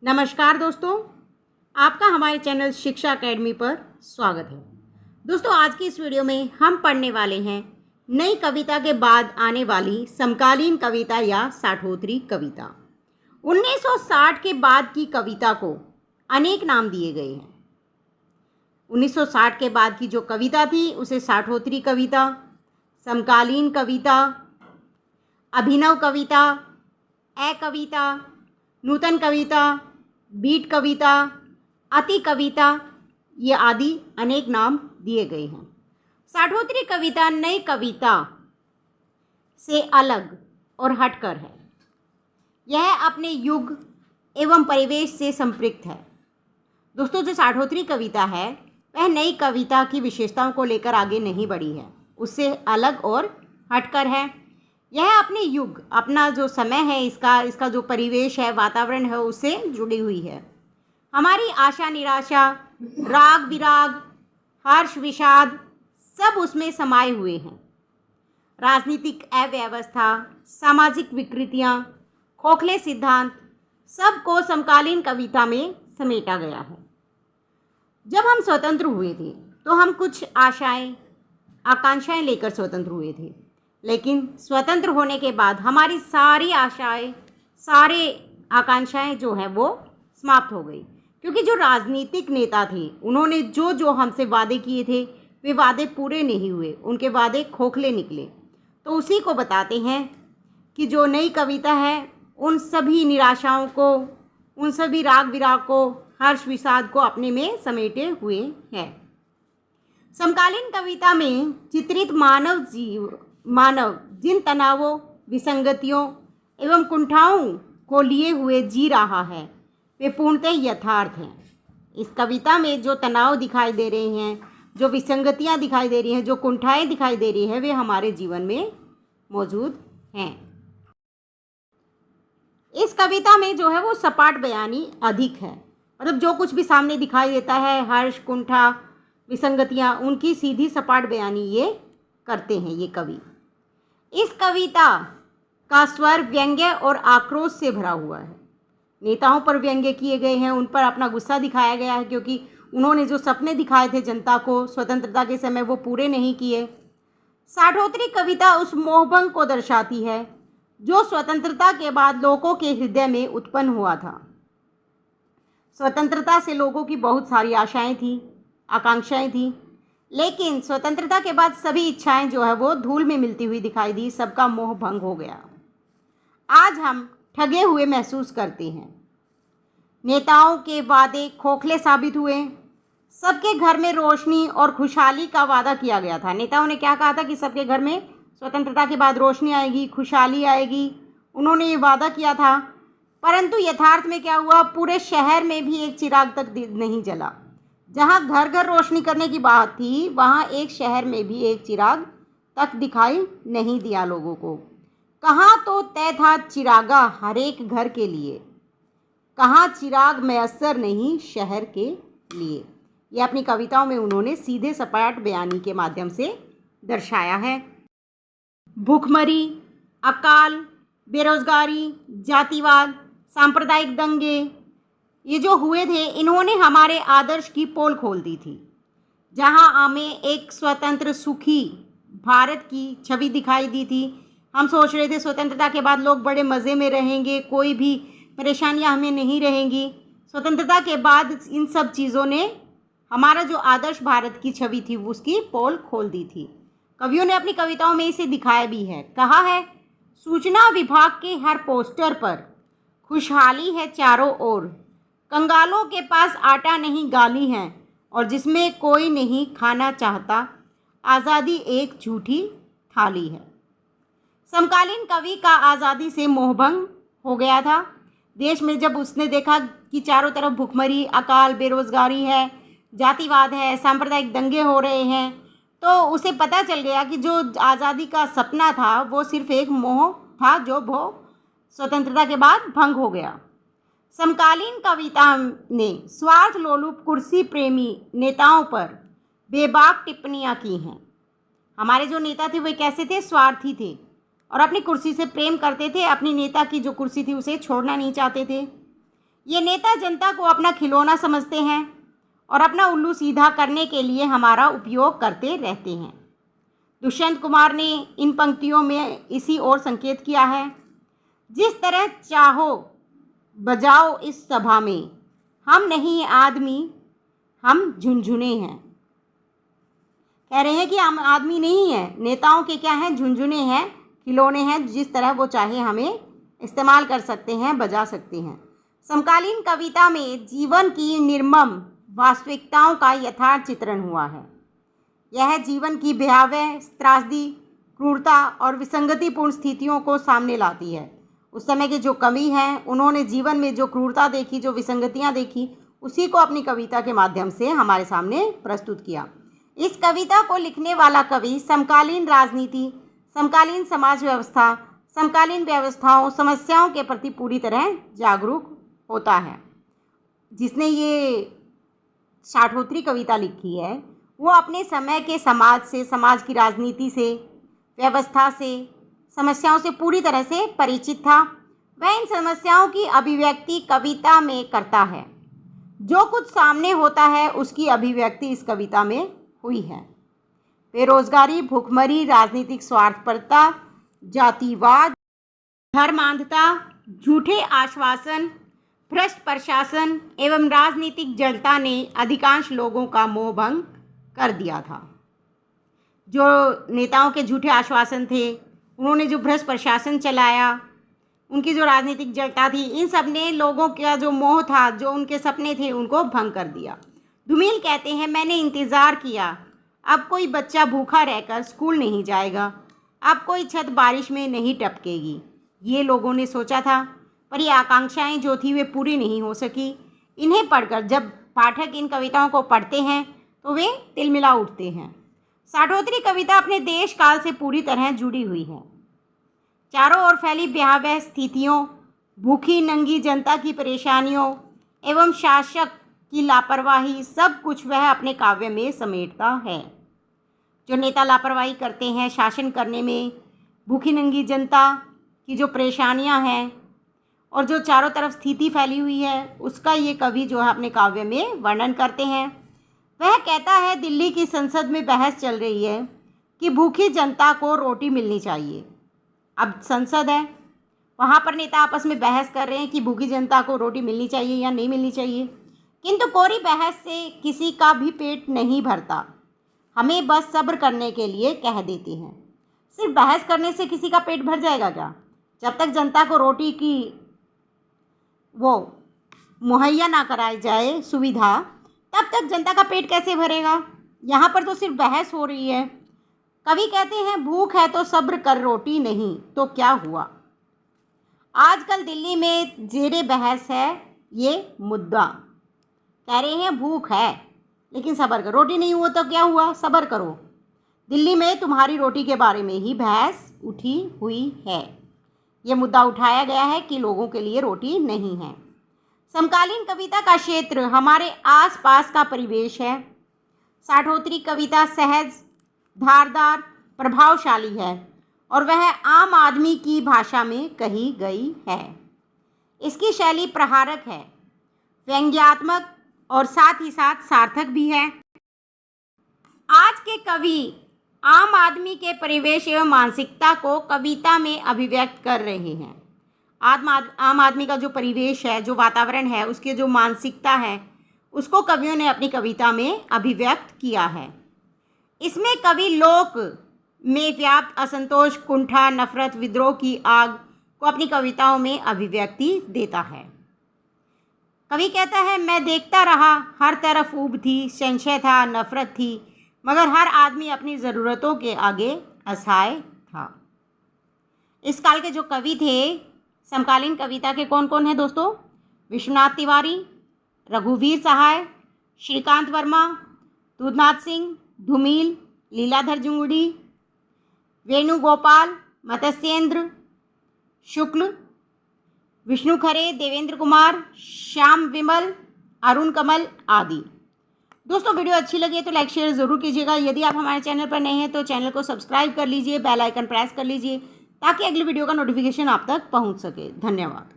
नमस्कार दोस्तों, आपका हमारे चैनल शिक्षा अकेडमी पर स्वागत है। दोस्तों, आज की इस वीडियो में हम पढ़ने वाले हैं नई कविता के बाद आने वाली समकालीन कविता या साठोत्तरी कविता। 1960 के बाद की कविता को अनेक नाम दिए गए हैं। 1960 के बाद की जो कविता थी उसे साठोत्तरी कविता, समकालीन कविता, अभिनव कविता, कविता, नूतन कविता, बीट कविता, अति कविता, ये आदि अनेक नाम दिए गए हैं। साठोत्तरी कविता नई कविता से अलग और हटकर है। यह अपने युग एवं परिवेश से संपृक्त है। दोस्तों, जो साठोत्तरी कविता है वह नई कविता की विशेषताओं को लेकर आगे नहीं बढ़ी है, उससे अलग और हटकर है। यह अपने युग, अपना जो समय है, इसका जो परिवेश है, वातावरण है, उससे जुड़ी हुई है। हमारी आशा निराशा, राग विराग, हर्ष विषाद सब उसमें समाये हुए हैं। राजनीतिक अव्यवस्था, सामाजिक विकृतियाँ, खोखले सिद्धांत सबको समकालीन कविता में समेटा गया है। जब हम स्वतंत्र हुए थे तो हम कुछ आशाएं, आकांक्षाएं लेकर स्वतंत्र हुए थे, लेकिन स्वतंत्र होने के बाद हमारी सारी आशाएं, सारे आकांक्षाएं जो हैं वो समाप्त हो गई, क्योंकि जो राजनीतिक नेता थे उन्होंने जो हमसे वादे किए थे वे वादे पूरे नहीं हुए, उनके वादे खोखले निकले। तो उसी को बताते हैं कि जो नई कविता है उन सभी निराशाओं को, उन सभी राग विराग को, हर्ष विषाद को अपने में समेटे हुए है। समकालीन कविता में चित्रित मानव जिन तनावों, विसंगतियों एवं कुंठाओं को लिए हुए जी रहा है वे पूर्णतः यथार्थ हैं। इस कविता में जो तनाव दिखाई दे रहे हैं, जो विसंगतियां दिखाई दे रही हैं, जो कुंठाएं दिखाई दे रही हैं, वे हमारे जीवन में मौजूद हैं। इस कविता में जो है वो सपाट बयानी अधिक है, मतलब जो कुछ भी सामने दिखाई देता है, हर्ष, कुंठा, विसंगतियां, उनकी सीधी सपाट बयानी ये करते हैं ये कवि। इस कविता का स्वर व्यंग्य और आक्रोश से भरा हुआ है। नेताओं पर व्यंग्य किए गए हैं, उन पर अपना गुस्सा दिखाया गया है, क्योंकि उन्होंने जो सपने दिखाए थे जनता को स्वतंत्रता के समय वो पूरे नहीं किए। साठोत्तरी कविता उस मोहभंग को दर्शाती है जो स्वतंत्रता के बाद लोगों के हृदय में उत्पन्न हुआ था। स्वतंत्रता से लोगों की बहुत सारी आशाएं थी, आकांक्षाएं थी, लेकिन स्वतंत्रता के बाद सभी इच्छाएं जो है वो धूल में मिलती हुई दिखाई दी, सबका मोह भंग हो गया। आज हम ठगे हुए महसूस करते हैं। नेताओं के वादे खोखले साबित हुए। सबके घर में रोशनी और खुशहाली का वादा किया गया था। नेताओं ने क्या कहा था कि सबके घर में स्वतंत्रता के बाद रोशनी आएगी, खुशहाली आएगी, उन्होंने ये वादा किया था। परंतु यथार्थ में क्या हुआ, पूरे शहर में भी एक चिराग तक नहीं जला। जहाँ घर घर रोशनी करने की बात थी, वहाँ एक शहर में भी एक चिराग तक दिखाई नहीं दिया लोगों को। कहाँ तो तय था चिरागा हर एक घर के लिए, कहाँ चिराग मैसर नहीं शहर के लिए। ये अपनी कविताओं में उन्होंने सीधे सपाट बयानी के माध्यम से दर्शाया है। भूखमरी, अकाल, बेरोजगारी, जातिवाद, सांप्रदायिक दंगे, ये जो हुए थे, इन्होंने हमारे आदर्श की पोल खोल दी थी। जहाँ हमें एक स्वतंत्र सुखी भारत की छवि दिखाई दी थी, हम सोच रहे थे स्वतंत्रता के बाद लोग बड़े मज़े में रहेंगे, कोई भी परेशानियाँ हमें नहीं रहेंगी। स्वतंत्रता के बाद इन सब चीज़ों ने हमारा जो आदर्श भारत की छवि थी उसकी पोल खोल दी थी। कवियों ने अपनी कविताओं में इसे दिखाया भी है। कहा है, सूचना विभाग के हर पोस्टर पर खुशहाली है चारों ओर, कंगालों के पास आटा नहीं गाली है, और जिसमें कोई नहीं खाना चाहता, आज़ादी एक झूठी थाली है। समकालीन कवि का आज़ादी से मोहभंग हो गया था। देश में जब उसने देखा कि चारों तरफ भुखमरी, अकाल, बेरोजगारी है, जातिवाद है, सांप्रदायिक दंगे हो रहे हैं, तो उसे पता चल गया कि जो आज़ादी का सपना था वो सिर्फ एक मोह था, जो वो स्वतंत्रता के बाद भंग हो गया। समकालीन कविता ने स्वार्थ लोलुप कुर्सी प्रेमी नेताओं पर बेबाक टिप्पणियाँ की हैं। हमारे जो नेता थे वे कैसे थे, स्वार्थी थे और अपनी कुर्सी से प्रेम करते थे, अपनी नेता की जो कुर्सी थी उसे छोड़ना नहीं चाहते थे। ये नेता जनता को अपना खिलौना समझते हैं और अपना उल्लू सीधा करने के लिए हमारा उपयोग करते रहते हैं। दुष्यंत कुमार ने इन पंक्तियों में इसी ओर संकेत किया है। जिस तरह चाहो बजाओ इस सभा में, हम नहीं आदमी, हम झुनझुने हैं। कह रहे हैं कि हम आदमी नहीं हैं, नेताओं के क्या हैं, झुनझुने हैं, खिलौने हैं, जिस तरह वो चाहे हमें इस्तेमाल कर सकते हैं, बजा सकते हैं। समकालीन कविता में जीवन की निर्मम वास्तविकताओं का यथार्थ चित्रण हुआ है। यह जीवन की भयावह त्रासदी, क्रूरता और विसंगतिपूर्ण स्थितियों को सामने लाती है। उस समय के जो कवि हैं, उन्होंने जीवन में जो क्रूरता देखी, जो विसंगतियां देखी, उसी को अपनी कविता के माध्यम से हमारे सामने प्रस्तुत किया। इस कविता को लिखने वाला कवि समकालीन राजनीति, समकालीन समाज व्यवस्था, समकालीन व्यवस्थाओं, समस्याओं के प्रति पूरी तरह जागरूक होता है। जिसने ये शाठोत्री कविता लिखी है, वो अपने समय के समाज से, समाज की राजनीति से, व्यवस्था से, समस्याओं से पूरी तरह से परिचित था। वह इन समस्याओं की अभिव्यक्ति कविता में करता है। जो कुछ सामने होता है उसकी अभिव्यक्ति इस कविता में हुई है। बेरोजगारी, भूखमरी, राजनीतिक स्वार्थपरता, जातिवाद, धर्मांधता, झूठे आश्वासन, भ्रष्ट प्रशासन एवं राजनीतिक जड़ता ने अधिकांश लोगों का मोह भंग कर दिया था। जो नेताओं के झूठे आश्वासन थे, उन्होंने जो भ्रष्ट प्रशासन चलाया, उनकी जो राजनीतिक जड़ता थी, इन सब ने लोगों का जो मोह था, जो उनके सपने थे, उनको भंग कर दिया। धूमिल कहते हैं, मैंने इंतज़ार किया, अब कोई बच्चा भूखा रहकर स्कूल नहीं जाएगा, अब कोई छत बारिश में नहीं टपकेगी। ये लोगों ने सोचा था, पर ये आकांक्षाएं जो थी वे पूरी नहीं हो सकी। इन्हें पढ़कर जब पाठक इन कविताओं को पढ़ते हैं तो वे तिलमिला उठते हैं। शाठोत्री कविता अपने देश काल से पूरी तरह जुड़ी हुई है। चारों ओर फैली भयावह स्थितियों, भूखी नंगी जनता की परेशानियों एवं शासक की लापरवाही, सब कुछ वह अपने काव्य में समेटता है। जो नेता लापरवाही करते हैं शासन करने में, भूखी नंगी जनता की जो परेशानियां हैं और जो चारों तरफ स्थिति फैली हुई है, उसका ये कवि जो है अपने काव्य में वर्णन करते हैं। वह कहता है, दिल्ली की संसद में बहस चल रही है कि भूखी जनता को रोटी मिलनी चाहिए। अब संसद है, वहाँ पर नेता आपस में बहस कर रहे हैं कि भूखी जनता को रोटी मिलनी चाहिए या नहीं मिलनी चाहिए, किंतु कोरी बहस से किसी का भी पेट नहीं भरता। हमें बस सब्र करने के लिए कह देते हैं। सिर्फ बहस करने से किसी का पेट भर जाएगा क्या? जब तक जनता को रोटी की वो मुहैया ना कराई जाए सुविधा, तब तक जनता का पेट कैसे भरेगा? यहाँ पर तो सिर्फ बहस हो रही है। कवि कहते हैं, भूख है तो सब्र कर, रोटी नहीं तो क्या हुआ। आजकल दिल्ली में जेरे बहस है ये मुद्दा। कह रहे हैं भूख है लेकिन सब्र करो, रोटी नहीं हुआ तो क्या हुआ, सब्र करो। दिल्ली में तुम्हारी रोटी के बारे में ही बहस उठी हुई है। ये मुद्दा उठाया गया है कि लोगों के लिए रोटी नहीं है। समकालीन कविता का क्षेत्र हमारे आसपास का परिवेश है। शाठोत्री कविता सहज, धारदार, प्रभावशाली है और वह आम आदमी की भाषा में कही गई है। इसकी शैली प्रहारक है, व्यंग्यात्मक और साथ ही साथ सार्थक भी है। आज के कवि आम आदमी के परिवेश एवं मानसिकता को कविता में अभिव्यक्त कर रहे हैं। आम आदमी का जो परिवेश है, जो वातावरण है, उसके जो मानसिकता है, उसको कवियों ने अपनी कविता में अभिव्यक्त किया है। इसमें कवि लोक में व्याप्त असंतोष, कुंठा, नफरत, विद्रोह की आग को अपनी कविताओं में अभिव्यक्ति देता है। कवि कहता है, मैं देखता रहा, हर तरफ ऊब थी, संशय था, नफरत थी, मगर हर आदमी अपनी ज़रूरतों के आगे असहाय था। इस काल के जो कवि थे, समकालीन कविता के कौन कौन हैं दोस्तों? विश्वनाथ तिवारी, रघुवीर सहाय, श्रीकांत वर्मा, दूधनाथ सिंह, धूमिल, लीलाधर जुंगड़ी, वेणुगोपाल, मत्स्येंद्र शुक्ल, विष्णु खरे, देवेंद्र कुमार, श्याम विमल, अरुण कमल आदि। दोस्तों, वीडियो अच्छी लगी है तो लाइक शेयर ज़रूर कीजिएगा। यदि आप हमारे चैनल पर नए हैं तो चैनल को सब्सक्राइब कर लीजिए, बेल आइकन प्रेस कर लीजिए ताकि अगली वीडियो का नोटिफिकेशन आप तक पहुंच सके। धन्यवाद।